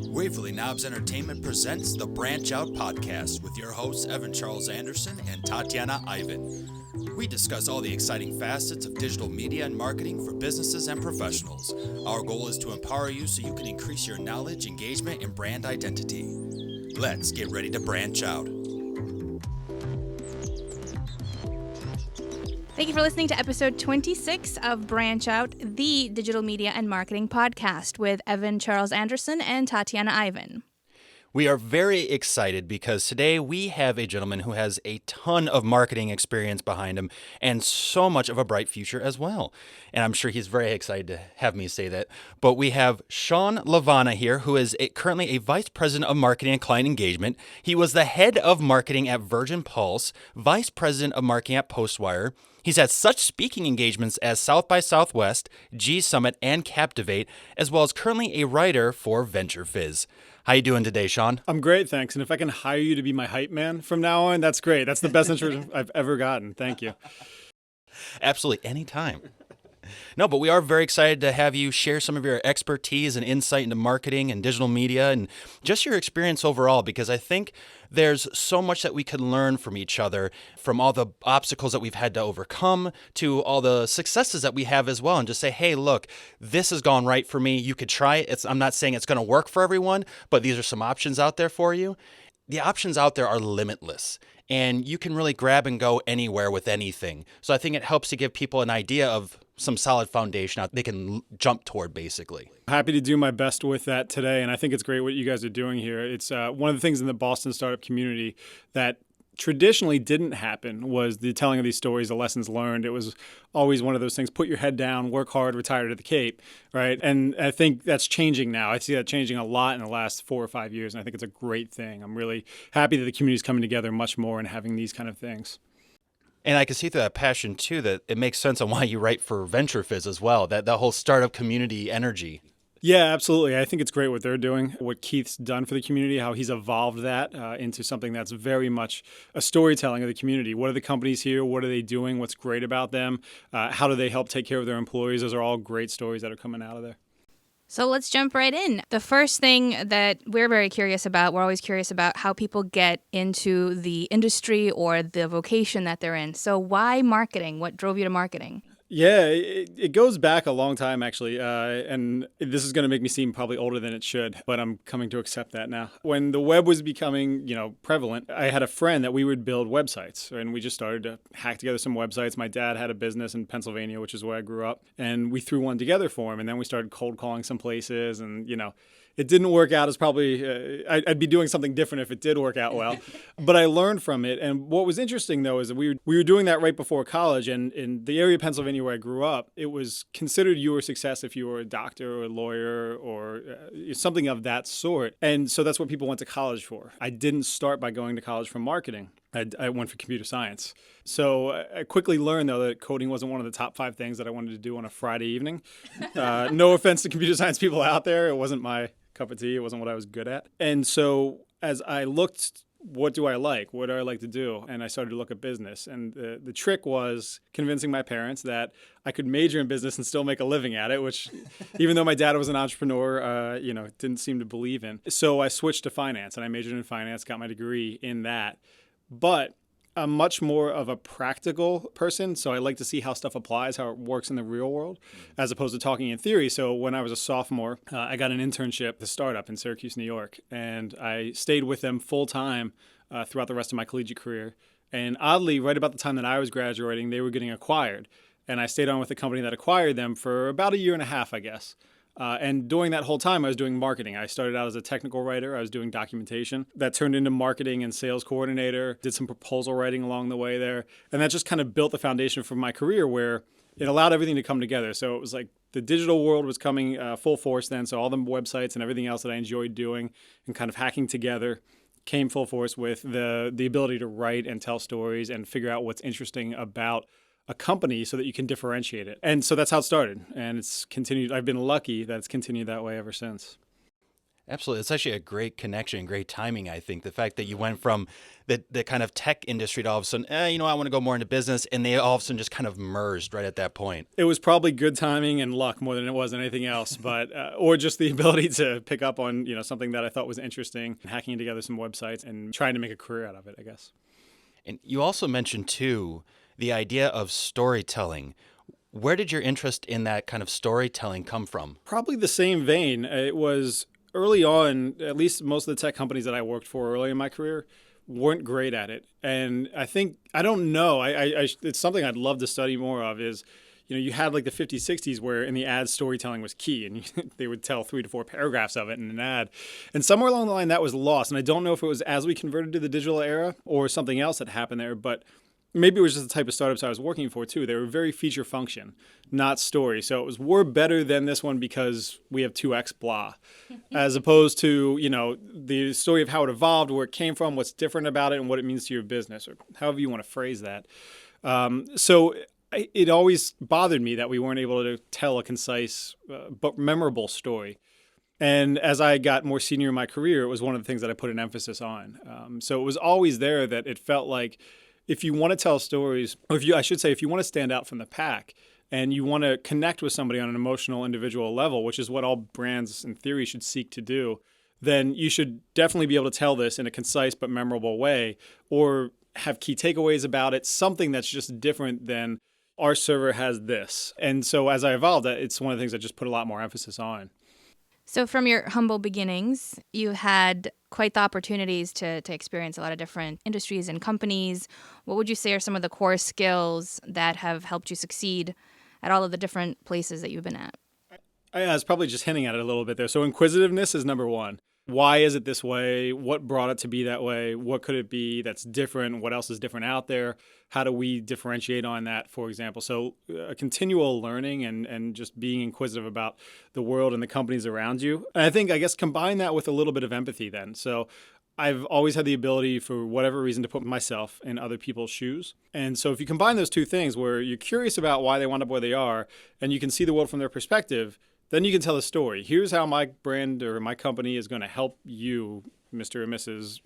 Waverly Knobs Entertainment presents the Branch Out Podcast with your hosts Evan Charles Anderson and Tatiana Ivan. We discuss all the exciting facets of digital media and marketing for businesses and professionals. Our goal is to empower you so you can increase your knowledge, engagement, and brand identity. Let's get ready to branch out. Thank you for listening to episode 26 of Branch Out, the digital media and marketing podcast with Evan Charles Anderson and Tatiana Ivan. We are very excited because today we have a gentleman who has a ton of marketing experience behind him and so much of a bright future as well. And I'm sure he's very excited to have me say that. But we have Shawn LaVana here, who is currently a vice president of marketing and client engagement. He was the head of marketing at Virgin Pulse, vice president of marketing at Postwire. He's had such speaking engagements as South by Southwest, G Summit, and Captivate, as well as currently a writer for VentureFizz. How you doing today, Shawn? I'm great, thanks. And if I can hire you to be my hype man from now on, that's great. That's the best introduction I've ever gotten. Thank you. Absolutely, anytime. No, but we are very excited to have you share some of your expertise and insight into marketing and digital media and just your experience overall, because I think there's so much that we can learn from each other, from all the obstacles that we've had to overcome to all the successes that we have as well, and just say, hey, look, this has gone right for me. You could try it. I'm not saying it's going to work for everyone, but these are some options out there for you. The options out there are limitless, and you can really grab and go anywhere with anything. So I think it helps to give people an idea of some solid foundation out they can jump toward, basically. Happy to do my best with that today, and I think it's great what you guys are doing here. It's one of the things in the Boston startup community that traditionally didn't happen was the telling of these stories, the lessons learned. It was always one of those things, put your head down, work hard, retire to the Cape, right? And I think that's changing now. I see that changing a lot in the last 4 or 5 years, and I think it's a great thing. I'm really happy that the community is coming together much more and having these kind of things. And I can see through that passion, too, that it makes sense on why you write for VentureFizz as well, that whole startup community energy. Yeah, absolutely. I think it's great what they're doing, what Keith's done for the community, how he's evolved that into something that's very much a storytelling of the community. What are the companies here? What are they doing? What's great about them? How do they help take care of their employees? Those are all great stories that are coming out of there. So let's jump right in. The first thing that we're very curious about, we're always curious about how people get into the industry or the vocation that they're in. So why marketing? What drove you to marketing? Yeah, it goes back a long time, actually. And this is going to make me seem probably older than it should, but I'm coming to accept that now. When the web was becoming, prevalent, I had a friend that we would build websites, and we just started to hack together some websites. My dad had a business in Pennsylvania, which is where I grew up, and we threw one together for him. And then we started cold calling some places, and, it didn't work out as probably, I'd be doing something different if it did work out well. But I learned from it. And what was interesting, though, is that we were doing that right before college. And in the area of Pennsylvania where I grew up, it was considered your success if you were a doctor or a lawyer or something of that sort. And so that's what people went to college for. I didn't start by going to college for marketing. I went for computer science. So I quickly learned, though, that coding wasn't one of the top 5 things that I wanted to do on a Friday evening. No offense to computer science people out there. It wasn't my cup of tea. It wasn't what I was good at. And so as I looked, what do I like? What do I like to do? And I started to look at business. And the trick was convincing my parents that I could major in business and still make a living at it, which even though my dad was an entrepreneur, didn't seem to believe in. So I switched to finance, and I majored in finance, got my degree in that. But I'm much more of a practical person, so I like to see how stuff applies, how it works in the real world, as opposed to talking in theory. So when I was a sophomore, I got an internship at a startup in Syracuse, New York, and I stayed with them full-time throughout the rest of my collegiate career. And oddly, right about the time that I was graduating, they were getting acquired. And I stayed on with the company that acquired them for about a year and a half, I guess. And during that whole time, I was doing marketing. I started out as a technical writer. I was doing documentation. That turned into marketing and sales coordinator, did some proposal writing along the way there. And that just kind of built the foundation for my career where it allowed everything to come together. So it was like the digital world was coming full force then. So all the websites and everything else that I enjoyed doing and kind of hacking together came full force with the ability to write and tell stories and figure out what's interesting about a company so that you can differentiate it. And so that's how it started. And it's continued. I've been lucky that it's continued that way ever since. Absolutely. It's actually a great connection, great timing, I think. The fact that you went from the kind of tech industry to all of a sudden, I want to go more into business, and they all of a sudden just kind of merged right at that point. It was probably good timing and luck more than it was anything else, but or just the ability to pick up on something that I thought was interesting, hacking together some websites and trying to make a career out of it, I guess. And you also mentioned, too, the idea of storytelling. Where did your interest in that kind of storytelling come from? Probably the same vein. It was early on, at least most of the tech companies that I worked for early in my career weren't great at it. And I don't know, it's something I'd love to study more of is, you had like the 50s, 60s where in the ad storytelling was key and they would tell 3 to 4 paragraphs of it in an ad. And somewhere along the line that was lost. And I don't know if it was as we converted to the digital era or something else that happened there, but maybe it was just the type of startups I was working for too. They were very feature function, not story. So it was, we're better than this one because we have 2x blah, as opposed to, the story of how it evolved, where it came from, what's different about it, and what it means to your business, or however you want to phrase that. So it always bothered me that we weren't able to tell a concise but memorable story. And as I got more senior in my career, it was one of the things that I put an emphasis on. So it was always there that it felt like, if you want to tell stories, or if you want to stand out from the pack and you want to connect with somebody on an emotional, individual level, which is what all brands in theory should seek to do, then you should definitely be able to tell this in a concise but memorable way, or have key takeaways about it, something that's just different than our server has this. And so as I evolved, it's one of the things I just put a lot more emphasis on. So from your humble beginnings, you had quite the opportunities to experience a lot of different industries and companies. What would you say are some of the core skills that have helped you succeed at all of the different places that you've been at? I was probably just hinting at it a little bit there. So inquisitiveness is number one. Why is it this way? What brought it to be that way? What could it be that's different? What else is different out there? How do we differentiate on that, for example? So a continual learning and just being inquisitive about the world and the companies around you. And I guess, combine that with a little bit of empathy then. So I've always had the ability, for whatever reason, to put myself in other people's shoes. And so if you combine those two things, where you're curious about why they wound up where they are, and you can see the world from their perspective, then you can tell a story. Here's how my brand or my company is going to help you, Mr. or Mrs.,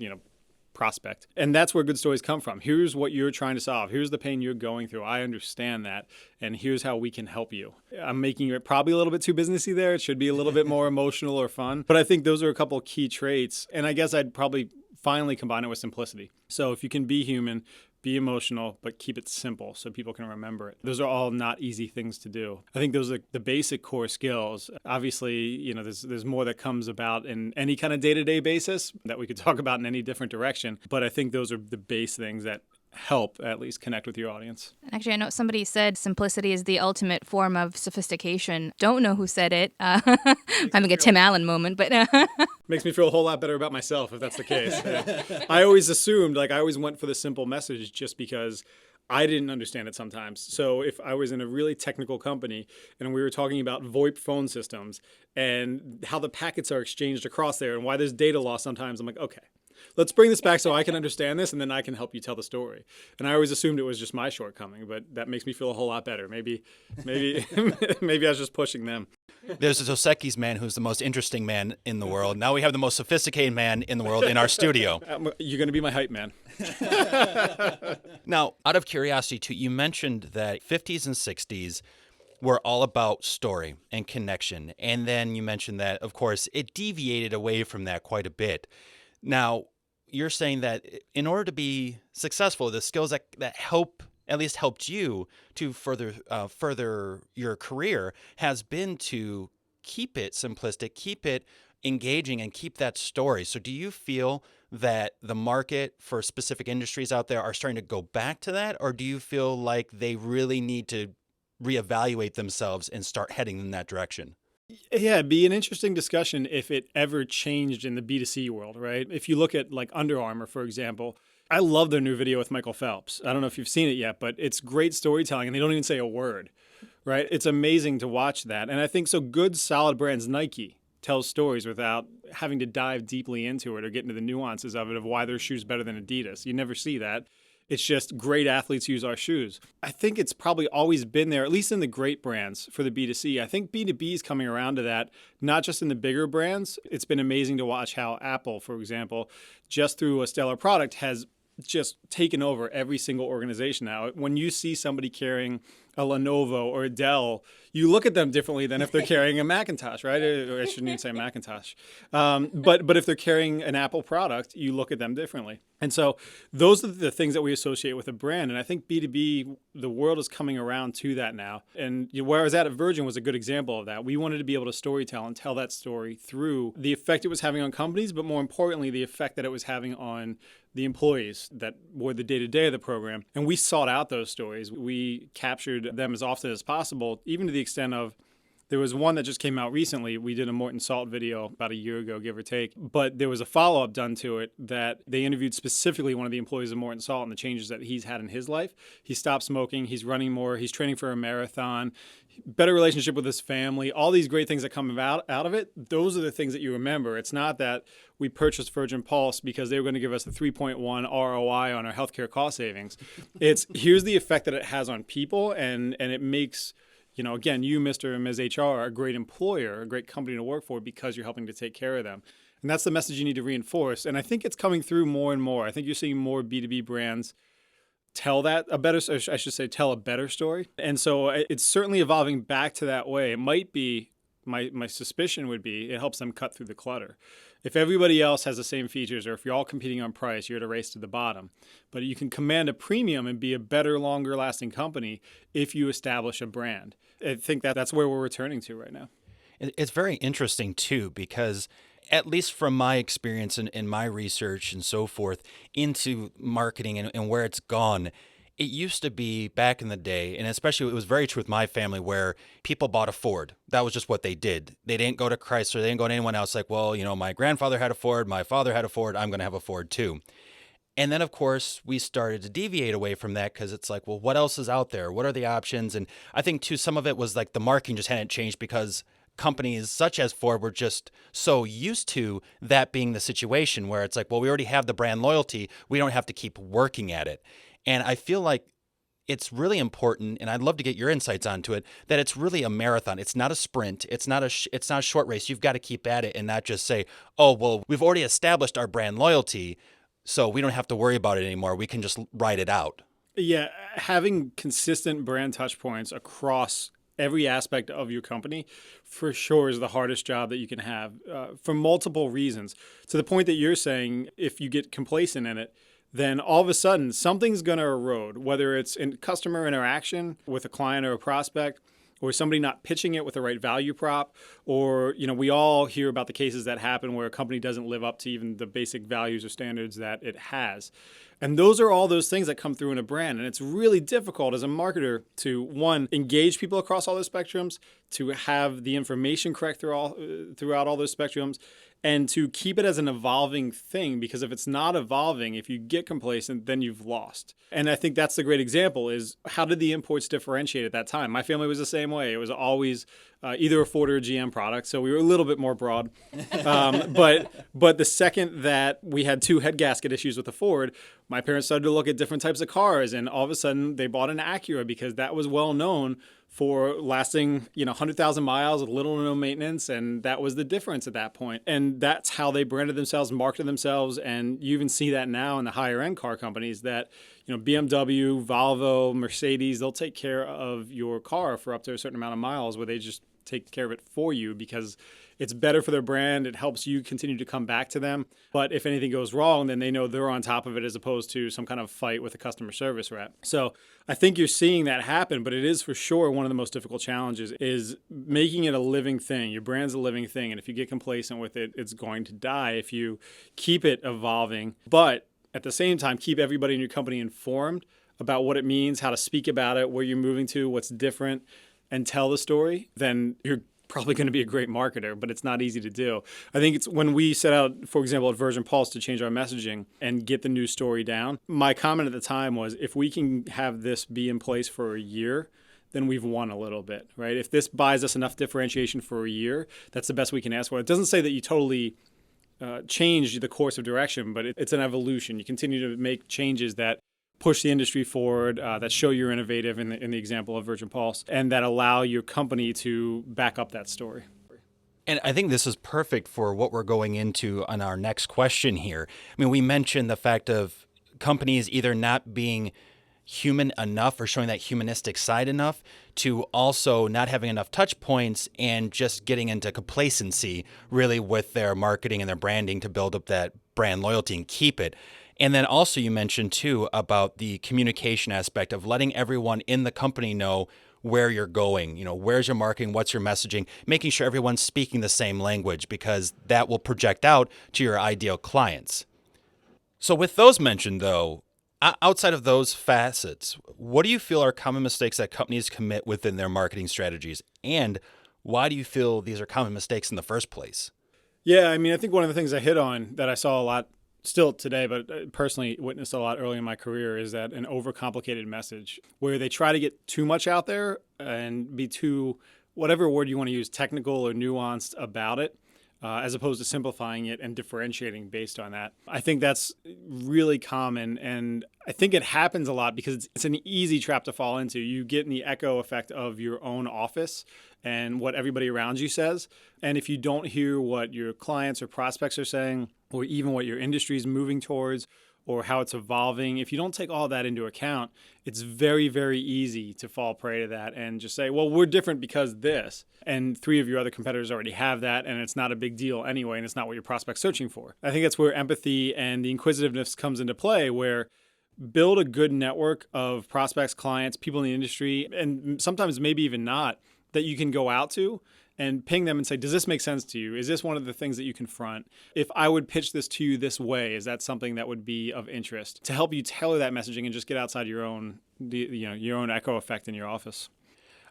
prospect. And that's where good stories come from. Here's what you're trying to solve. Here's the pain you're going through. I understand that. And here's how we can help you. I'm making it probably a little bit too businessy there. It should be a little bit more emotional or fun. But I think those are a couple of key traits. And I guess I'd probably finally combine it with simplicity. So if you can be human, be emotional, but keep it simple so people can remember it. Those are all not easy things to do. I think those are the basic core skills. Obviously, there's more that comes about in any kind of day-to-day basis that we could talk about in any different direction. But I think those are the base things that help at least connect with your audience. Actually, I know somebody said simplicity is the ultimate form of sophistication. Don't know who said it. Having a Tim Allen moment, but makes me feel a whole lot better about myself if that's the case. I always assumed, I always went for the simple message just because I didn't understand it sometimes. So if I was in a really technical company and we were talking about VoIP phone systems and how the packets are exchanged across there and why there's data loss sometimes, I'm like, okay, let's bring this back so I can understand this, and then I can help you tell the story. And I always assumed it was just my shortcoming, but that makes me feel a whole lot better. Maybe I was just pushing them. There's Zoseki's man, who's the most interesting man in the world. Now we have the most sophisticated man in the world in our studio. You're going to be my hype man. Now, out of curiosity, too, you mentioned that 50s and 60s were all about story and connection. And then you mentioned that, of course, it deviated away from that quite a bit. Now, you're saying that in order to be successful, the skills that at least helped you to further your career has been to keep it simplistic, keep it engaging, and keep that story. So do you feel that the market for specific industries out there are starting to go back to that, or do you feel like they really need to reevaluate themselves and start heading in that direction? Yeah, it'd be an interesting discussion if it ever changed in the B2C world, right? If you look at Under Armour, for example, I love their new video with Michael Phelps. I don't know if you've seen it yet, but it's great storytelling and they don't even say a word, right? It's amazing to watch that. And I think so good, solid brands, Nike, tells stories without having to dive deeply into it or get into the nuances of it, of why their shoe's better than Adidas. You never see that. It's just great athletes use our shoes. I think it's probably always been there, at least in the great brands for the B2C. I think B2B is coming around to that, not just in the bigger brands. It's been amazing to watch how Apple, for example, just through a stellar product has just taken over every single organization now. When you see somebody carrying a Lenovo or a Dell, you look at them differently than if they're carrying a Macintosh, right? Or I shouldn't even say Macintosh. But if they're carrying an Apple product, you look at them differently. And so those are the things that we associate with a brand. And I think B2B, the world is coming around to that now. And where I was at Virgin was a good example of that. We wanted to be able to storytell and tell that story through the effect it was having on companies, but more importantly, the effect that it was having on the employees that were the day-to-day of the program. And we sought out those stories. We captured them as often as possible, even to the extent of there was one that just came out recently. We did a Morton Salt video about a year ago, give or take. But there was a follow-up done to it that they interviewed specifically one of the employees of Morton Salt and the changes that he's had in his life. He stopped smoking. He's running more. He's training for a marathon. Better relationship with his family. All these great things that come out of it, those are the things that you remember. It's not that we purchased Virgin Pulse because they were going to give us a 3.1 ROI on our healthcare cost savings. It's here's the effect that it has on people, and it makes, again, you, Mr. and Ms. HR, are a great employer, a great company to work for because you're helping to take care of them. And that's the message you need to reinforce. And I think it's coming through more and more. I think you're seeing more B2B brands tell a better story. And so it's certainly evolving back to that way. It might be, my suspicion would be, it helps them cut through the clutter. If everybody else has the same features, or if you're all competing on price, you're at a race to the bottom. But you can command a premium and be a better, longer lasting company if you establish a brand. I think that's where we're returning to right now. It's very interesting, too, because at least from my experience and my research and so forth into marketing and where it's gone, it used to be back in the day, and especially it was very true with my family, where people bought a Ford. That was just what they did. They didn't go to Chrysler. They didn't go to anyone else like, well, my grandfather had a Ford. My father had a Ford. I'm going to have a Ford, too. And then, of course, we started to deviate away from that because it's like, well, what else is out there? What are the options? And I think, too, some of it was like the marketing just hadn't changed because companies such as Ford were just so used to that being the situation where it's like, well, we already have the brand loyalty. We don't have to keep working at it. And I feel like it's really important, and I'd love to get your insights onto it, that it's really a marathon. It's not a sprint. It's not a short race. You've got to keep at it and not just say, oh, well, we've already established our brand loyalty, so we don't have to worry about it anymore. We can just ride it out. Yeah, having consistent brand touch points across every aspect of your company for sure is the hardest job that you can have for multiple reasons. To the point that you're saying, if you get complacent in it, then all of a sudden something's going to erode, whether it's in customer interaction with a client or a prospect, or somebody not pitching it with the right value prop, or, we all hear about the cases that happen where a company doesn't live up to even the basic values or standards that it has. And those are all those things that come through in a brand. And it's really difficult as a marketer to, one, engage people across all those spectrums, to have the information correct throughout all those spectrums, and to keep it as an evolving thing, because if it's not evolving, if you get complacent, then you've lost. And I think that's the great example is how did the imports differentiate at that time? My family was the same way. It was always either a Ford or a GM product, so we were a little bit more broad. But the second that we had two head gasket issues with the Ford, my parents started to look at different types of cars, and all of a sudden they bought an Acura because that was well known for lasting, 100,000 miles with little to no maintenance, and that was the difference at that point. And that's how they branded themselves, marketed themselves, and you even see that now in the higher end car companies that, BMW, Volvo, Mercedes, they'll take care of your car for up to a certain amount of miles where they just take care of it for you because it's better for their brand. It helps you continue to come back to them. But if anything goes wrong, then they know they're on top of it as opposed to some kind of fight with a customer service rep. So I think you're seeing that happen, but it is for sure one of the most difficult challenges is making it a living thing. Your brand's a living thing. And if you get complacent with it, it's going to die if you keep it evolving. But at the same time, keep everybody in your company informed about what it means, how to speak about it, where you're moving to, what's different, and tell the story, then you're probably going to be a great marketer, but it's not easy to do. I think it's when we set out, for example, at Virgin Pulse to change our messaging and get the news story down, my comment at the time was, if we can have this be in place for a year, then we've won a little bit, right? If this buys us enough differentiation for a year, that's the best we can ask for. It doesn't say that you totally change the course of direction, but it's an evolution. You continue to make changes that push the industry forward, that show you're innovative in the example of Virgin Pulse, and that allow your company to back up that story. And I think this is perfect for what we're going into on our next question here. I mean, we mentioned the fact of companies either not being human enough or showing that humanistic side enough, to also not having enough touch points and just getting into complacency really with their marketing and their branding to build up that brand loyalty and keep it. And then also you mentioned too about the communication aspect of letting everyone in the company know where you're going, where's your marketing, what's your messaging, making sure everyone's speaking the same language, because that will project out to your ideal clients. So with those mentioned though, outside of those facets, what do you feel are common mistakes that companies commit within their marketing strategies? And why do you feel these are common mistakes in the first place? Yeah, I mean, I think one of the things I hit on that I saw a lot still today, but personally witnessed a lot early in my career, is that an overcomplicated message where they try to get too much out there and be too, whatever word you want to use, technical or nuanced about it, as opposed to simplifying it and differentiating based on that. I think that's really common, and I think it happens a lot because it's an easy trap to fall into. You get in the echo effect of your own office and what everybody around you says. And if you don't hear what your clients or prospects are saying, or even what your industry is moving towards, or how it's evolving, if you don't take all that into account, it's very, very easy to fall prey to that and just say, well, we're different because this. And 3 of your other competitors already have that, and it's not a big deal anyway, and it's not what your prospect's searching for. I think that's where empathy and the inquisitiveness comes into play, where build a good network of prospects, clients, people in the industry, and sometimes maybe even not, that you can go out to and ping them and say, does this make sense to you? Is this one of the things that you confront? If I would pitch this to you this way, is that something that would be of interest? To help you tailor that messaging and just get outside your own echo effect in your office.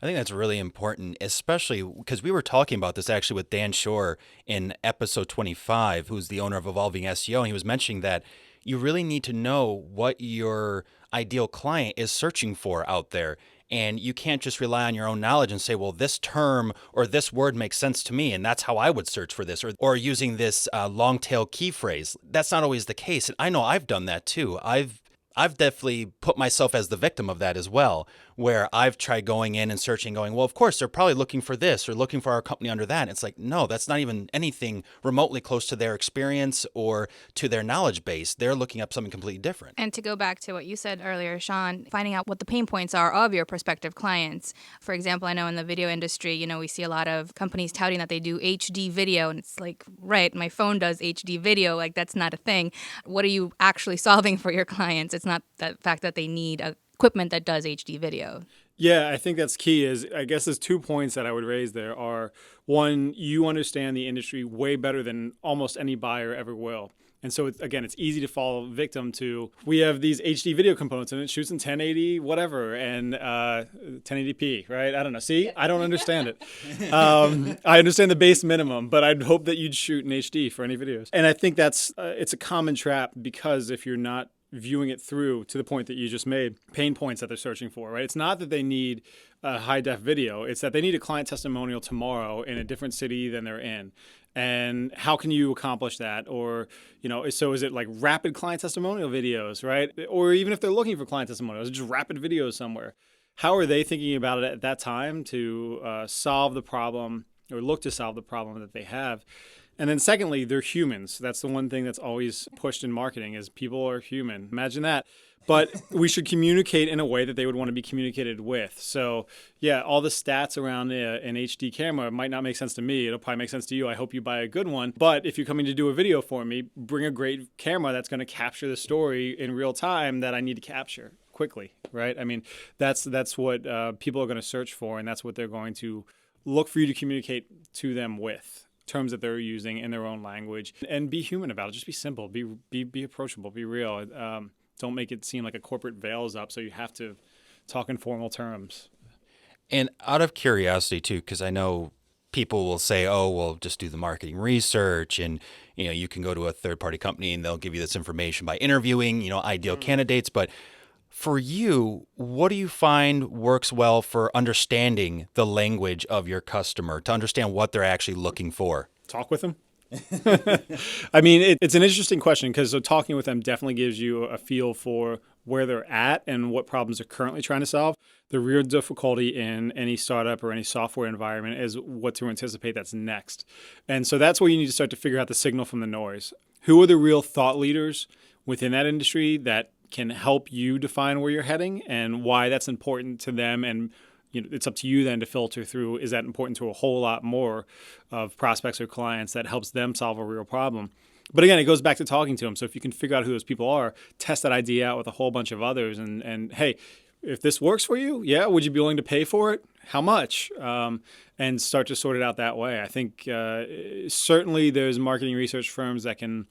I think that's really important, especially because we were talking about this actually with Dan Shore in episode 25, who's the owner of Evolving SEO. And he was mentioning that you really need to know what your ideal client is searching for out there. And you can't just rely on your own knowledge and say, well, this term or this word makes sense to me, and that's how I would search for this, or using this long tail key phrase. That's not always the case. And I know I've done that too. I've definitely put myself as the victim of that as well, where I've tried going in and searching, going, well, of course, they're probably looking for this or looking for our company under that. And it's like, no, that's not even anything remotely close to their experience or to their knowledge base. They're looking up something completely different. And to go back to what you said earlier, Shawn, finding out what the pain points are of your prospective clients. For example, I know in the video industry, we see a lot of companies touting that they do HD video, and it's like, right, my phone does HD video, like that's not a thing. What are you actually solving for your clients? It's not the fact that they need equipment that does HD video. Yeah, I think that's key. I guess there's 2 points that I would raise there are, one, you understand the industry way better than almost any buyer ever will. And so, it's easy to fall victim to, we have these HD video components and it shoots in 1080 whatever and 1080p, right? I don't know. See, I don't understand it. I understand the base minimum, but I'd hope that you'd shoot in HD for any videos. And I think that's it's a common trap, because if you're not viewing it through to the point that you just made, pain points that they're searching for, right? It's not that they need a high-def video. It's that they need a client testimonial tomorrow in a different city than they're in. And how can you accomplish that? Or, so is it like rapid client testimonial videos, right? Or even if they're looking for client testimonials, just rapid videos somewhere. How are they thinking about it at that time to solve the problem or look to solve the problem that they have? And then secondly, they're humans. That's the one thing that's always pushed in marketing, is people are human. Imagine that. But we should communicate in a way that they would want to be communicated with. So yeah, all the stats around an HD camera might not make sense to me. It'll probably make sense to you. I hope you buy a good one. But if you're coming to do a video for me, bring a great camera that's going to capture the story in real time that I need to capture quickly, right? I mean, that's what people are going to search for, and that's what they're going to look for you to communicate to them with. Terms that they're using in their own language, and be human about it. Just be simple, be approachable, be real. Don't make it seem like a corporate veil is up, so you have to talk in formal terms. And out of curiosity too, because I know people will say, oh, well, just do the marketing research, and you can go to a third-party company and they'll give you this information by interviewing ideal candidates. But for you, what do you find works well for understanding the language of your customer, to understand what they're actually looking for? Talk with them. I mean, it's an interesting question, because talking with them definitely gives you a feel for where they're at and what problems they're currently trying to solve. The real difficulty in any startup or any software environment is what to anticipate that's next. And so that's where you need to start to figure out the signal from the noise. Who are the real thought leaders within that industry that can help you define where you're heading and why that's important to them? And it's up to you then to filter through, is that important to a whole lot more of prospects or clients that helps them solve a real problem? But again, it goes back to talking to them. So if you can figure out who those people are, test that idea out with a whole bunch of others. And hey, if this works for you, yeah, would you be willing to pay for it? How much? And start to sort it out that way. I think certainly there's marketing research firms that can,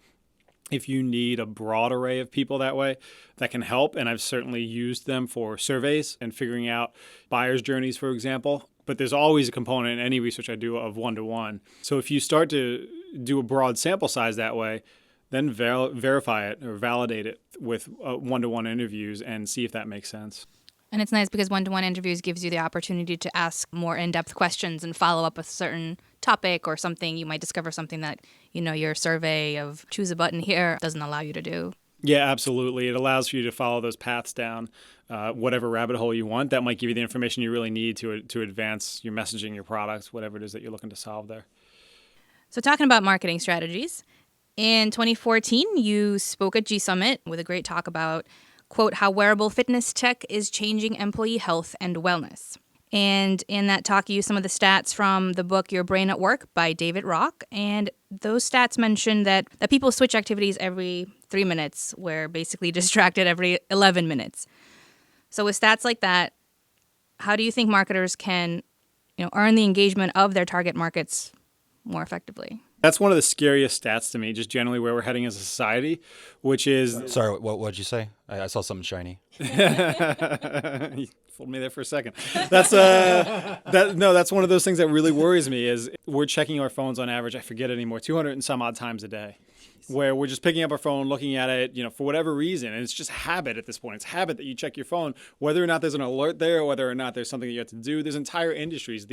if you need a broad array of people that way, that can help. And I've certainly used them for surveys and figuring out buyers' journeys, for example. But there's always a component in any research I do of one-to-one. So if you start to do a broad sample size that way, then verify it or validate it with one-to-one interviews and see if that makes sense. And it's nice because one-to-one interviews gives you the opportunity to ask more in-depth questions and follow up with a certain topic or something. You might discover something that, your survey of choose a button here doesn't allow you to do. Yeah, absolutely. It allows for you to follow those paths down, whatever rabbit hole you want. That might give you the information you really need to advance your messaging, your products, whatever it is that you're looking to solve there. So talking about marketing strategies, in 2014, you spoke at G Summit with a great talk about, quote, how wearable fitness tech is changing employee health and wellness. And in that talk, you used some of the stats from the book Your Brain at Work by David Rock. And those stats mentioned that people switch activities every 3 minutes. We're basically distracted every 11 minutes. So with stats like that, how do you think marketers can earn the engagement of their target markets more effectively? That's one of the scariest stats to me, just generally where we're heading as a society, which is... Sorry, what did you say? I saw something shiny. You fooled me there for a second. That's one of those things that really worries me is we're checking our phones on average, I forget anymore, 200 and some odd times a day, where we're just picking up our phone, looking at it, for whatever reason. And it's just habit at this point. It's habit that you check your phone, whether or not there's an alert there, or whether or not there's something that you have to do. There's entire industries,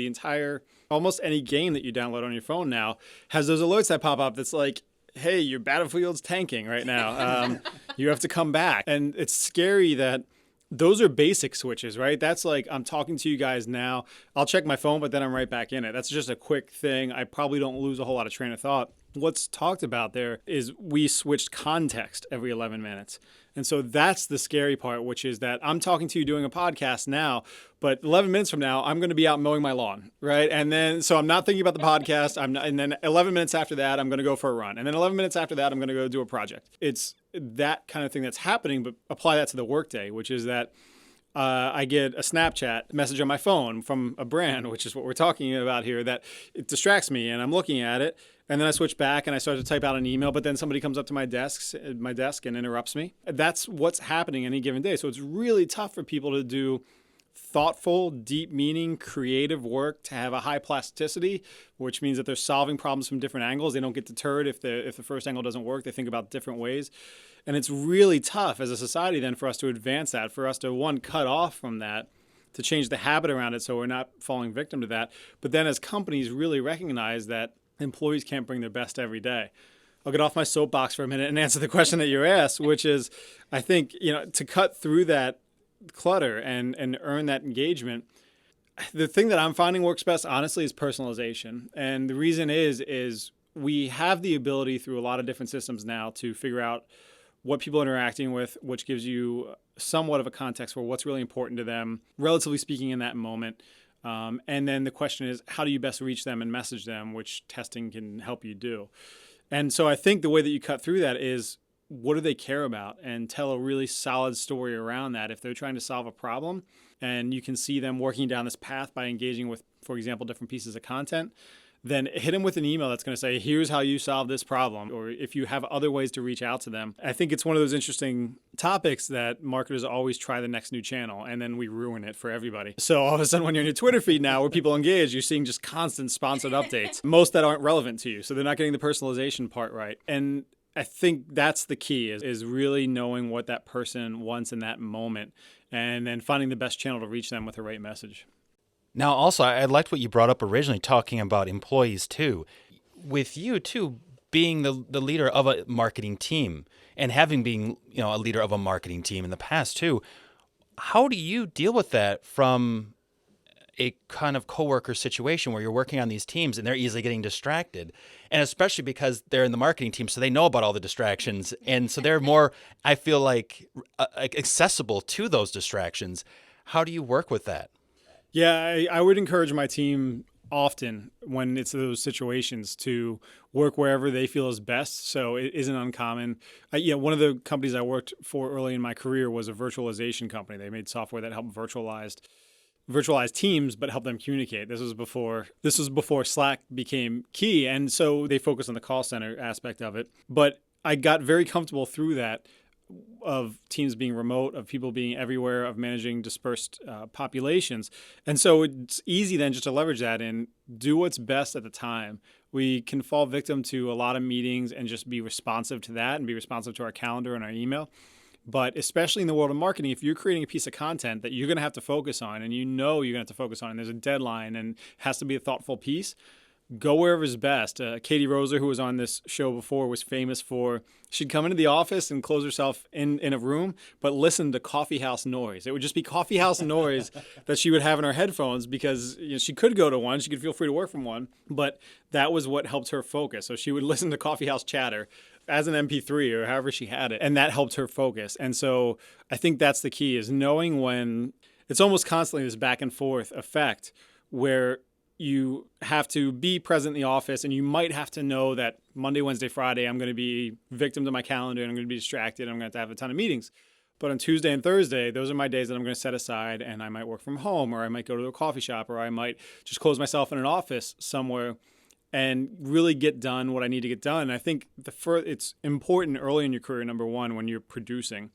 almost any game that you download on your phone now has those alerts that pop up that's like, hey, your battlefield's tanking right now. You have to come back. And it's scary that those are basic switches, right? That's like, I'm talking to you guys now. I'll check my phone, but then I'm right back in it. That's just a quick thing. I probably don't lose a whole lot of train of thought. What's talked about there is we switched context every 11 minutes. And so that's the scary part, which is that I'm talking to you doing a podcast now, but 11 minutes from now, I'm going to be out mowing my lawn, right? And then, so I'm not thinking about the podcast. And then 11 minutes after that, I'm going to go for a run. And then 11 minutes after that, I'm going to go do a project. It's that kind of thing that's happening, but apply that to the workday, which is that I get a Snapchat message on my phone from a brand, which is what we're talking about here, that it distracts me and I'm looking at it. And then I switch back and I start to type out an email, but then somebody comes up to my desk and interrupts me. That's what's happening any given day. So it's really tough for people to do thoughtful, deep meaning, creative work, to have a high plasticity, which means that they're solving problems from different angles. They don't get deterred if the first angle doesn't work. They think about different ways. And it's really tough as a society then for us to advance that, for us to, one, cut off from that, to change the habit around it so we're not falling victim to that. But then as companies really recognize that employees can't bring their best every day. I'll get off my soapbox for a minute and answer the question that you asked, which is, I think, to cut through that clutter and earn that engagement, the thing that I'm finding works best, honestly, is personalization. And the reason is we have the ability through a lot of different systems now to figure out what people are interacting with, which gives you somewhat of a context for what's really important to them, relatively speaking, in that moment. And then the question is, how do you best reach them and message them, which testing can help you do. And so I think the way that you cut through that is, what do they care about, and tell a really solid story around that. If they're trying to solve a problem and you can see them working down this path by engaging with, for example, different pieces of content, then hit them with an email that's going to say, here's how you solve this problem. Or if you have other ways to reach out to them. I think it's one of those interesting topics that marketers always try the next new channel, and then we ruin it for everybody. So all of a sudden, when you're in your Twitter feed now where people engage, you're seeing just constant sponsored updates, most that aren't relevant to you. So they're not getting the personalization part right. And I think that's the key, is really knowing what that person wants in that moment, and then finding the best channel to reach them with the right message. Now, also, I liked what you brought up originally, talking about employees, too. With you, too, being the leader of a marketing team and having been, a leader of a marketing team in the past too, how do you deal with that from a kind of coworker situation where you're working on these teams and they're easily getting distracted, and especially because they're in the marketing team, so they know about all the distractions, and so they're more, I feel like, accessible to those distractions. How do you work with that? Yeah, I would encourage my team often when it's those situations to work wherever they feel is best. So it isn't uncommon. One of the companies I worked for early in my career was a virtualization company. They made software that helped virtualize teams, but help them communicate. This was before Slack became key. And so they focused on the call center aspect of it. But I got very comfortable through that, of teams being remote, of people being everywhere, of managing dispersed populations. And so it's easy then just to leverage that and do what's best at the time. We can fall victim to a lot of meetings and just be responsive to that and be responsive to our calendar and our email. But especially in the world of marketing, if you're creating a piece of content that you're going to have to focus on, and you're going to have to focus on, and there's a deadline and it has to be a thoughtful piece, go wherever's best. Kaite, Rosa, who was on this show before, was famous for, she'd come into the office and close herself in a room, but listen to coffee house noise. It would just be coffee house noise that she would have in her headphones, because she could go to one, she could feel free to work from one, but that was what helped her focus. So she would listen to coffee house chatter as an MP3 or however she had it, and that helped her focus. And so I think that's the key, is knowing when it's almost constantly this back and forth effect where you have to be present in the office, and you might have to know that Monday, Wednesday, Friday, I'm going to be victim to my calendar and I'm going to be distracted. And I'm going to have a ton of meetings. But on Tuesday and Thursday, those are my days that I'm going to set aside, and I might work from home, or I might go to a coffee shop, or I might just close myself in an office somewhere and really get done what I need to get done. And I think it's important early in your career, number one, when you're producing.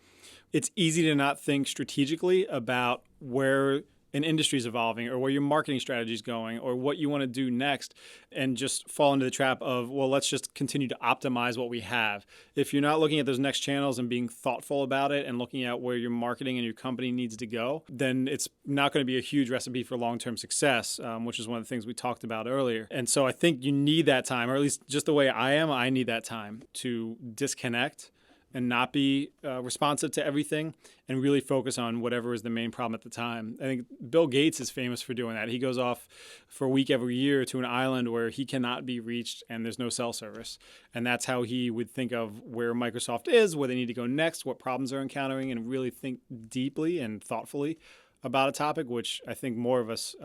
It's easy to not think strategically about where an industry is evolving, or where your marketing strategy is going, or what you want to do next, and just fall into the trap of, well, let's just continue to optimize what we have. If you're not looking at those next channels and being thoughtful about it and looking at where your marketing and your company needs to go, then it's not going to be a huge recipe for long-term success, which is one of the things we talked about earlier. And so I think you need that time, or at least just the way I need that time to disconnect and not be responsive to everything, and really focus on whatever is the main problem at the time. I think Bill Gates is famous for doing that. He goes off for a week every year to an island where he cannot be reached and there's no cell service. And that's how he would think of where Microsoft is, where they need to go next, what problems they're encountering, and really think deeply and thoughtfully about a topic, which I think more of us,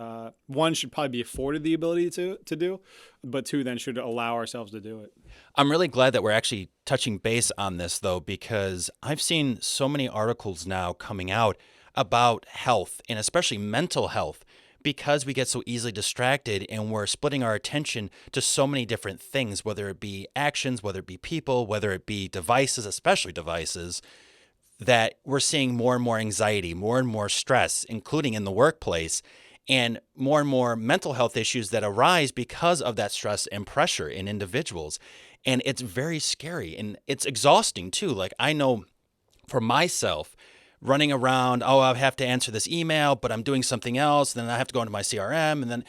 one, should probably be afforded the ability to do, but two, then should allow ourselves to do it. I'm really glad that we're actually touching base on this, though, because I've seen so many articles now coming out about health, and especially mental health, because we get so easily distracted and we're splitting our attention to so many different things, whether it be actions, whether it be people, whether it be devices, especially devices, that we're seeing more and more anxiety, more and more stress, including in the workplace, and more mental health issues that arise because of that stress and pressure in individuals. And it's very scary, and it's exhausting too. Like, I know for myself, running around, I have to answer this email, but I'm doing something else, then I have to go into my CRM, and then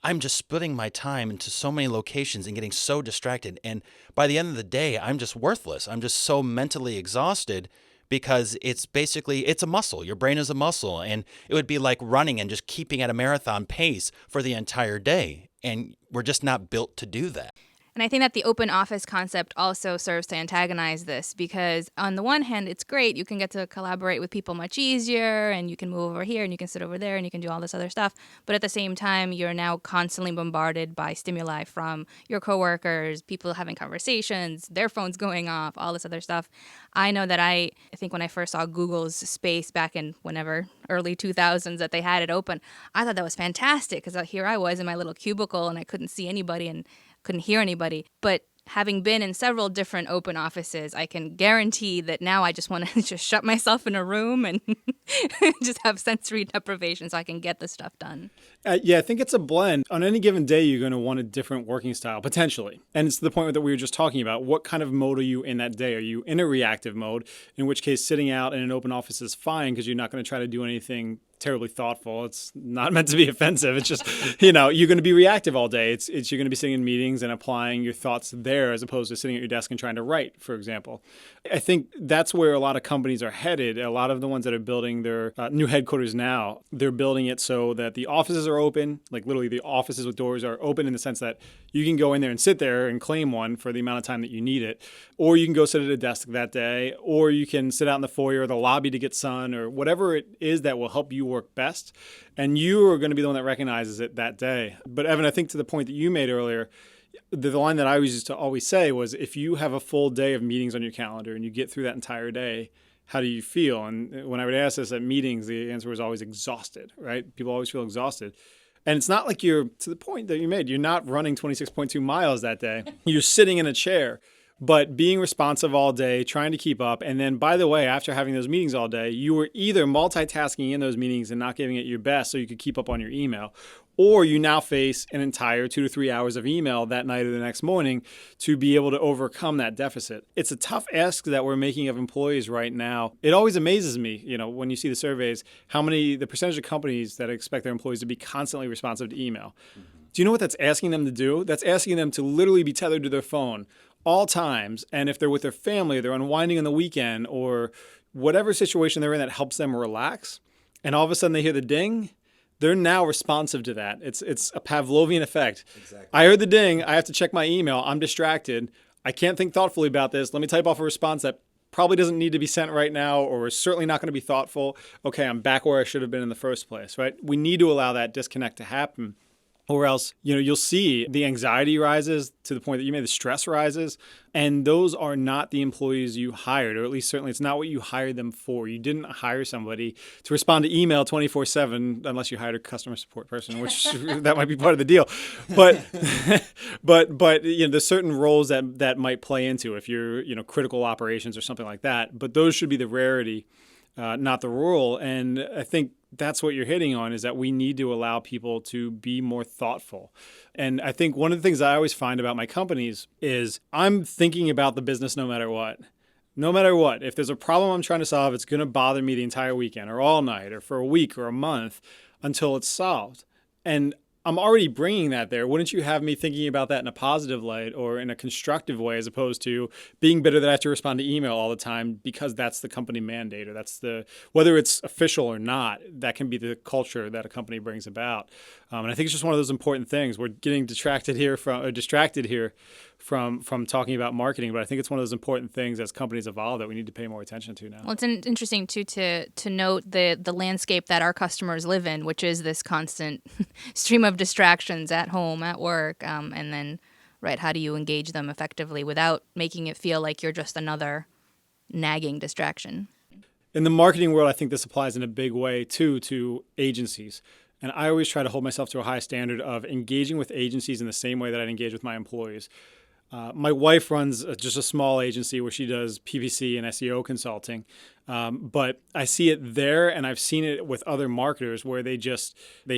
I'm just splitting my time into so many locations and getting so distracted. And by the end of the day, I'm just worthless. I'm just so mentally exhausted, because it's a muscle. Your brain is a muscle, and it would be like running and just keeping at a marathon pace for the entire day. And we're just not built to do that. And I think that the open office concept also serves to antagonize this, because on the one hand, it's great. You can get to collaborate with people much easier, and you can move over here and you can sit over there and you can do all this other stuff. But at the same time, you're now constantly bombarded by stimuli from your coworkers, people having conversations, their phones going off, all this other stuff. I know that I think when I first saw Google's Space back in whenever, early 2000s, that they had it open, I thought that was fantastic, because here I was in my little cubicle and I couldn't see anybody and couldn't hear anybody. But having been in several different open offices, I can guarantee that now I just want to just shut myself in a room and just have sensory deprivation so I can get the stuff done. Yeah, I think it's a blend. On any given day, you're going to want a different working style, potentially. And it's the point that we were just talking about. What kind of mode are you in that day? Are you in a reactive mode, in which case sitting out in an open office is fine because you're not going to try to do anything terribly thoughtful. It's not meant to be offensive. It's just, you're going to be reactive all day. It's you're going to be sitting in meetings and applying your thoughts there as opposed to sitting at your desk and trying to write, for example. I think that's where a lot of companies are headed. A lot of the ones that are building their new headquarters now, they're building it so that the offices are open, like literally the offices with doors are open in the sense that you can go in there and sit there and claim one for the amount of time that you need it, or you can go sit at a desk that day, or you can sit out in the foyer or the lobby to get sun or whatever it is that will help you work best. And you are going to be the one that recognizes it that day. But Evan, I think to the point that you made earlier, the line that I used to always say was, if you have a full day of meetings on your calendar and you get through that entire day, how do you feel? And when I would ask this at meetings, the answer was always exhausted, right? People always feel exhausted. And it's not like you're, to the point that you made, you're not running 26.2 miles that day. You're sitting in a chair. But being responsive all day, trying to keep up. And then, by the way, after having those meetings all day, you were either multitasking in those meetings and not giving it your best so you could keep up on your email, or you now face an entire 2 to 3 hours of email that night or the next morning to be able to overcome that deficit. It's a tough ask that we're making of employees right now. It always amazes me, when you see the surveys, the percentage of companies that expect their employees to be constantly responsive to email. Mm-hmm. Do you know what that's asking them to do? That's asking them to literally be tethered to their phone all times. And if they're with their family, they're unwinding on the weekend or whatever situation they're in that helps them relax, and all of a sudden they hear the ding, they're now responsive to that. It's a Pavlovian effect. Exactly. I heard the ding. I have to check my email. I'm distracted. I can't think thoughtfully about this. Let me type off a response that probably doesn't need to be sent right now, or is certainly not going to be thoughtful. Okay, I'm back where I should have been in the first place, right? We need to allow that disconnect to happen. Or else, you'll see the anxiety rises to the point that you made, the stress rises. And those are not the employees you hired, or at least certainly it's not what you hired them for. You didn't hire somebody to respond to email 24/7, unless you hired a customer support person, which that might be part of the deal. But there's certain roles that might play into if you're, critical operations or something like that. But those should be the rarity, not the rule. And I think that's what you're hitting on, is that we need to allow people to be more thoughtful. And I think one of the things I always find about my companies is I'm thinking about the business no matter what. No matter what. If there's a problem I'm trying to solve, it's going to bother me the entire weekend or all night or for a week or a month until it's solved. And I'm already bringing that there. Wouldn't you have me thinking about that in a positive light or in a constructive way, as opposed to being bitter that I have to respond to email all the time because that's the company mandate, or whether it's official or not, that can be the culture that a company brings about. And I think it's just one of those important things. We're getting distracted here from talking about marketing, but I think it's one of those important things as companies evolve that we need to pay more attention to now. Well, it's interesting too to note the landscape that our customers live in, which is this constant stream of distractions at home, at work, and then, right, how do you engage them effectively without making it feel like you're just another nagging distraction? In the marketing world, I think this applies in a big way too to agencies. And I always try to hold myself to a high standard of engaging with agencies in the same way that I'd engage with my employees. My wife runs just a small agency where she does PPC and SEO consulting. But I see it there, and I've seen it with other marketers where they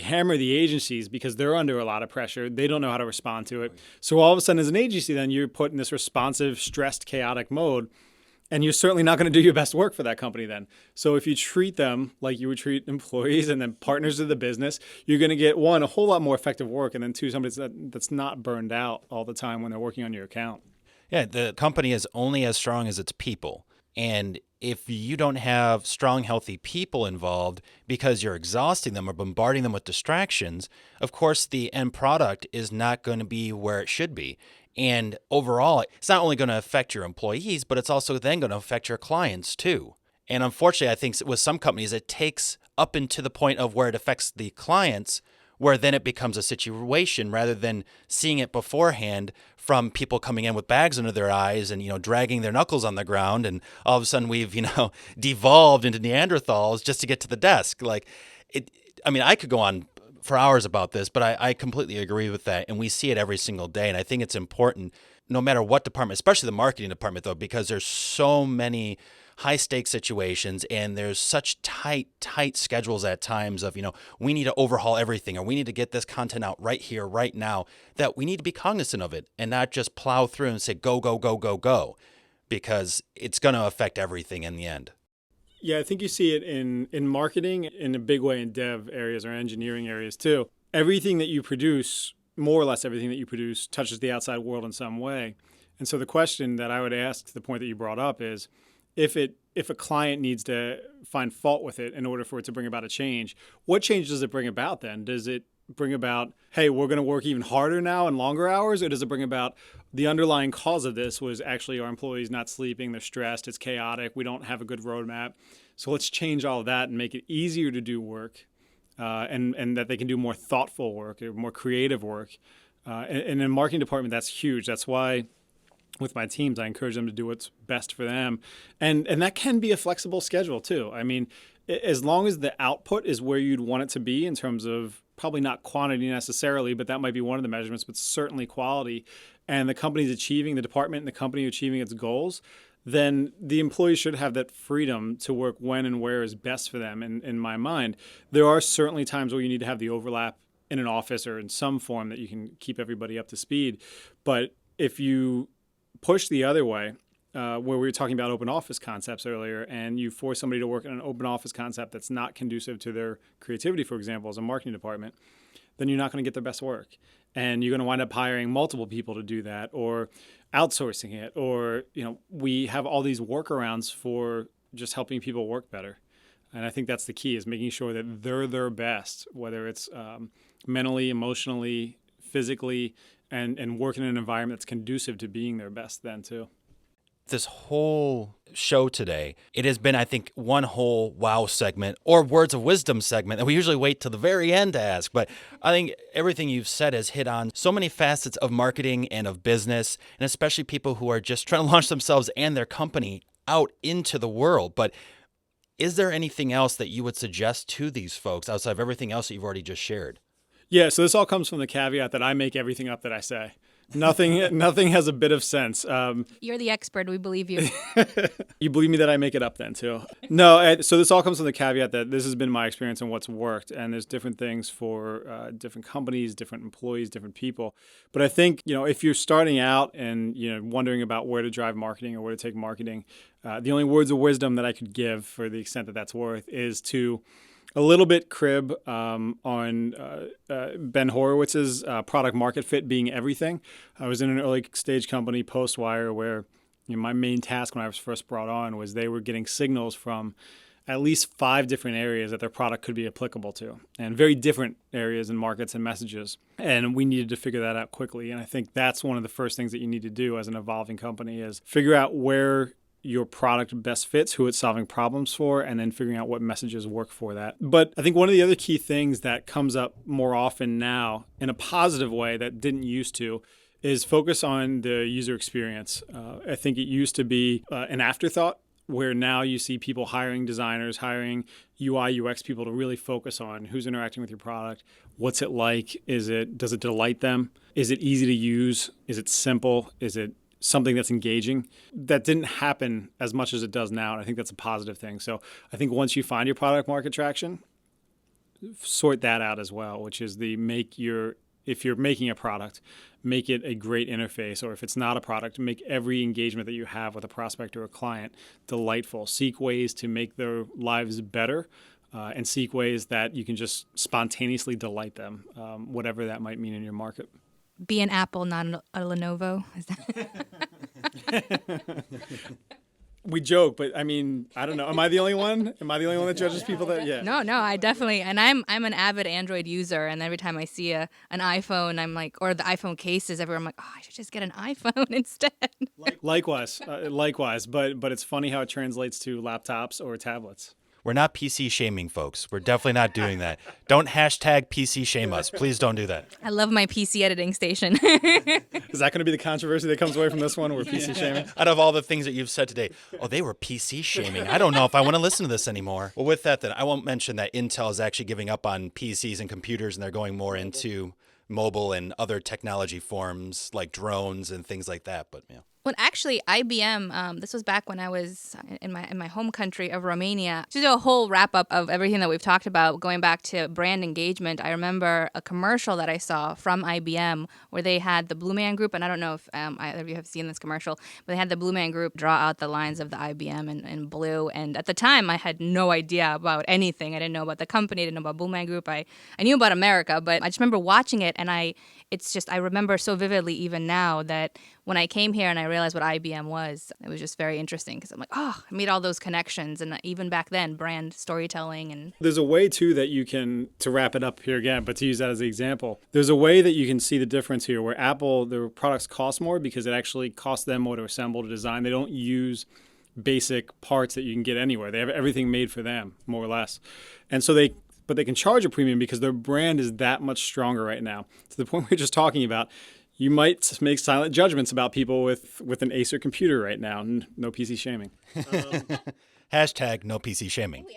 hammer the agencies because they're under a lot of pressure. They don't know how to respond to it. So all of a sudden as an agency, then you're put in this responsive, stressed, chaotic mode. And you're certainly not going to do your best work for that company then. So if you treat them like you would treat employees and then partners of the business, you're going to get, one, a whole lot more effective work, and then two, somebody that's not burned out all the time when they're working on your account. Yeah, the company is only as strong as its people. And if you don't have strong, healthy people involved because you're exhausting them or bombarding them with distractions, of course, the end product is not going to be where it should be. And overall, it's not only going to affect your employees, but it's also then going to affect your clients too. And unfortunately, I think with some companies, it takes up into the point of where it affects the clients, where then it becomes a situation rather than seeing it beforehand from people coming in with bags under their eyes and, dragging their knuckles on the ground. And all of a sudden we've, devolved into Neanderthals just to get to the desk. I could go on for hours about this, but I completely agree with that. And we see it every single day. And I think it's important, no matter what department, especially the marketing department, though, because there's so many high stakes situations and there's such tight schedules at times of, we need to overhaul everything or we need to get this content out right here, right now, that we need to be cognizant of it and not just plow through and say, go, go, go, go, go, because it's going to affect everything in the end. Yeah, I think you see it in marketing in a big way in dev areas or engineering areas too. Everything that you produce, more or less everything that you produce, touches the outside world in some way. And so the question that I would ask to the point that you brought up is, if a client needs to find fault with it in order for it to bring about a change, what change does it bring about then? Does it bring about, hey, we're going to work even harder now and longer hours? Or does it bring about the underlying cause of this was actually our employees not sleeping, they're stressed, it's chaotic, we don't have a good roadmap. So let's change all of that and make it easier to do work and that they can do more thoughtful work or more creative work. And in the marketing department, that's huge. That's why with my teams, I encourage them to do what's best for them. And that can be a flexible schedule too. I mean, as long as the output is where you'd want it to be in terms of probably not quantity necessarily, but that might be one of the measurements, but certainly quality, and the company's achieving, the department and the company achieving its goals, then the employees should have that freedom to work when and where is best for them. In my mind, there are certainly times where you need to have the overlap in an office or in some form that you can keep everybody up to speed. But if you push the other way, where we were talking about open office concepts earlier, and you force somebody to work in an open office concept that's not conducive to their creativity, for example, as a marketing department, then you're not going to get their best work. And you're going to wind up hiring multiple people to do that or outsourcing it. Or, we have all these workarounds for just helping people work better. And I think that's the key, is making sure that they're their best, whether it's mentally, emotionally, physically, and work in an environment that's conducive to being their best then too. This whole show today, it has been, I think, one whole wow segment or words of wisdom segment that we usually wait till the very end to ask. But I think everything you've said has hit on so many facets of marketing and of business, and especially people who are just trying to launch themselves and their company out into the world. But is there anything else that you would suggest to these folks outside of everything else that you've already just shared? Yeah, so this all comes from the caveat that I make everything up that I say. Nothing has a bit of sense. You're the expert. We believe you. You believe me that I make it up then too. No, so this all comes from the caveat that this has been my experience and what's worked. And there's different things for different companies, different employees, different people. But I think, if you're starting out and, wondering about where to drive marketing or where to take marketing, the only words of wisdom that I could give for the extent that that's worth is to a little bit crib on Ben Horowitz's product market fit being everything. I was in an early stage company, Postwire, where my main task when I was first brought on was they were getting signals from at least 5 different areas that their product could be applicable to, and very different areas and markets and messages. And we needed to figure that out quickly. And I think that's one of the first things that you need to do as an evolving company is figure out where your product best fits, who it's solving problems for, and then figuring out what messages work for that. But I think one of the other key things that comes up more often now in a positive way that didn't used to is focus on the user experience. I think it used to be an afterthought, where now you see people hiring designers, hiring UI, UX people to really focus on who's interacting with your product, what's it like, does it delight them, is it easy to use, is it simple, is it something that's engaging. That didn't happen as much as it does now, and I think that's a positive thing. So I think once you find your product market traction, sort that out as well, which is if you're making a product, make it a great interface, or if it's not a product, make every engagement that you have with a prospect or a client delightful. Seek ways to make their lives better, and seek ways that you can just spontaneously delight them, whatever that might mean in your market. Be an Apple, not a Lenovo. Is that... We joke, but I mean, I don't know. Am I the only one? Am I the only one that judges people that? Yeah. No, I definitely, and I'm an avid Android user, and every time I see an iPhone, I'm like, or the iPhone cases, everywhere, I'm like, oh, I should just get an iPhone instead. Likewise, but it's funny how it translates to laptops or tablets. We're not PC shaming, folks. We're definitely not doing that. Don't hashtag PC shame us. Please don't do that. I love my PC editing station. Is that going to be the controversy that comes away from this one? We're PC shaming? Out of all the things that you've said today, they were PC shaming. I don't know if I want to listen to this anymore. Well, with that, then, I won't mention that Intel is actually giving up on PCs and computers, and they're going more into mobile and other technology forms like drones and things like that. But yeah. Well, actually, IBM. This was back when I was in my home country of Romania. To do a whole wrap up of everything that we've talked about, going back to brand engagement, I remember a commercial that I saw from IBM where they had the Blue Man Group, and I don't know if either of you have seen this commercial, but they had the Blue Man Group draw out the lines of the IBM in blue. And at the time, I had no idea about anything. I didn't know about the company. I didn't know about Blue Man Group. I knew about America, but I just remember watching it, and I remember so vividly even now that when I came here and I realized what IBM was, it was just very interesting because I'm like, I made all those connections. And even back then, brand storytelling and... There's a way, too, that you can, to wrap it up here again, but to use that as an example, there's a way that you can see the difference here where Apple, their products cost more because it actually costs them more to assemble, to design. They don't use basic parts that you can get anywhere. They have everything made for them, more or less. And so they can charge a premium because their brand is that much stronger right now. To the point we were just talking about, you might make silent judgments about people with an Acer computer right now. No PC shaming. Hashtag no PC shaming.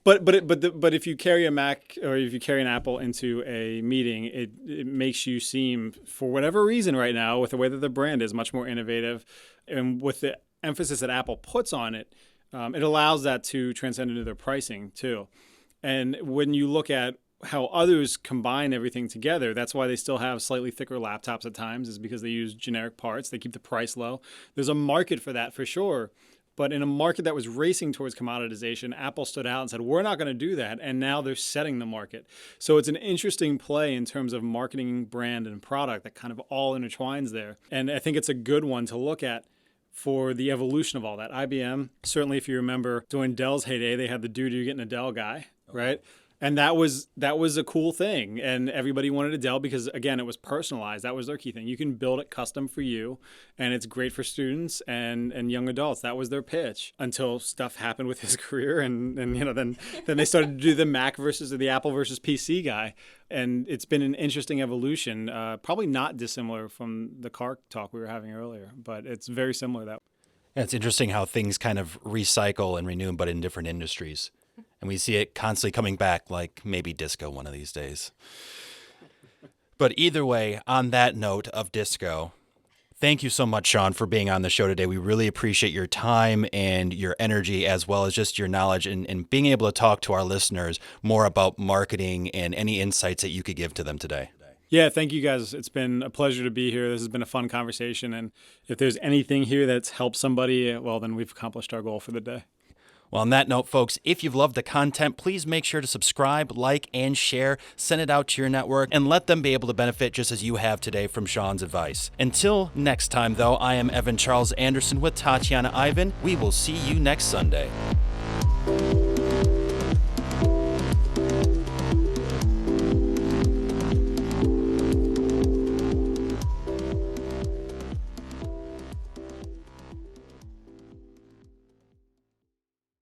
But if you carry a Mac or if you carry an Apple into a meeting, it makes you seem, for whatever reason right now, with the way that the brand is, much more innovative. And with the emphasis that Apple puts on it, it allows that to transcend into their pricing too. And when you look at how others combine everything together, that's why they still have slightly thicker laptops at times, is because they use generic parts. They keep the price low. There's a market for that for sure. But in a market that was racing towards commoditization, Apple stood out and said, we're not going to do that. And now they're setting the market. So it's an interesting play in terms of marketing, brand, and product that kind of all intertwines there. And I think it's a good one to look at for the evolution of all that. IBM, certainly if you remember during Dell's heyday, they had the doo-doo getting a Dell guy, right? And that was a cool thing. And everybody wanted a Dell because, again, it was personalized. That was their key thing. You can build it custom for you, and it's great for students and young adults. That was their pitch until stuff happened with his career. And then they started to do the Mac versus the Apple versus PC guy. And it's been an interesting evolution, probably not dissimilar from the car talk we were having earlier, but it's very similar that way. Yeah, it's interesting how things kind of recycle and renew, but in different industries. And we see it constantly coming back, like maybe disco one of these days. But either way, on that note of disco, thank you so much, Shawn, for being on the show today. We really appreciate your time and your energy, as well as just your knowledge and being able to talk to our listeners more about marketing and any insights that you could give to them today. Yeah, thank you guys. It's been a pleasure to be here. This has been a fun conversation. And if there's anything here that's helped somebody, well, then we've accomplished our goal for the day. Well, on that note, folks, if you've loved the content, please make sure to subscribe, like, and share. Send it out to your network and let them be able to benefit just as you have today from Shawn's advice. Until next time, though, I am Evan Charles Anderson with Tatiana Ivan. We will see you next Sunday.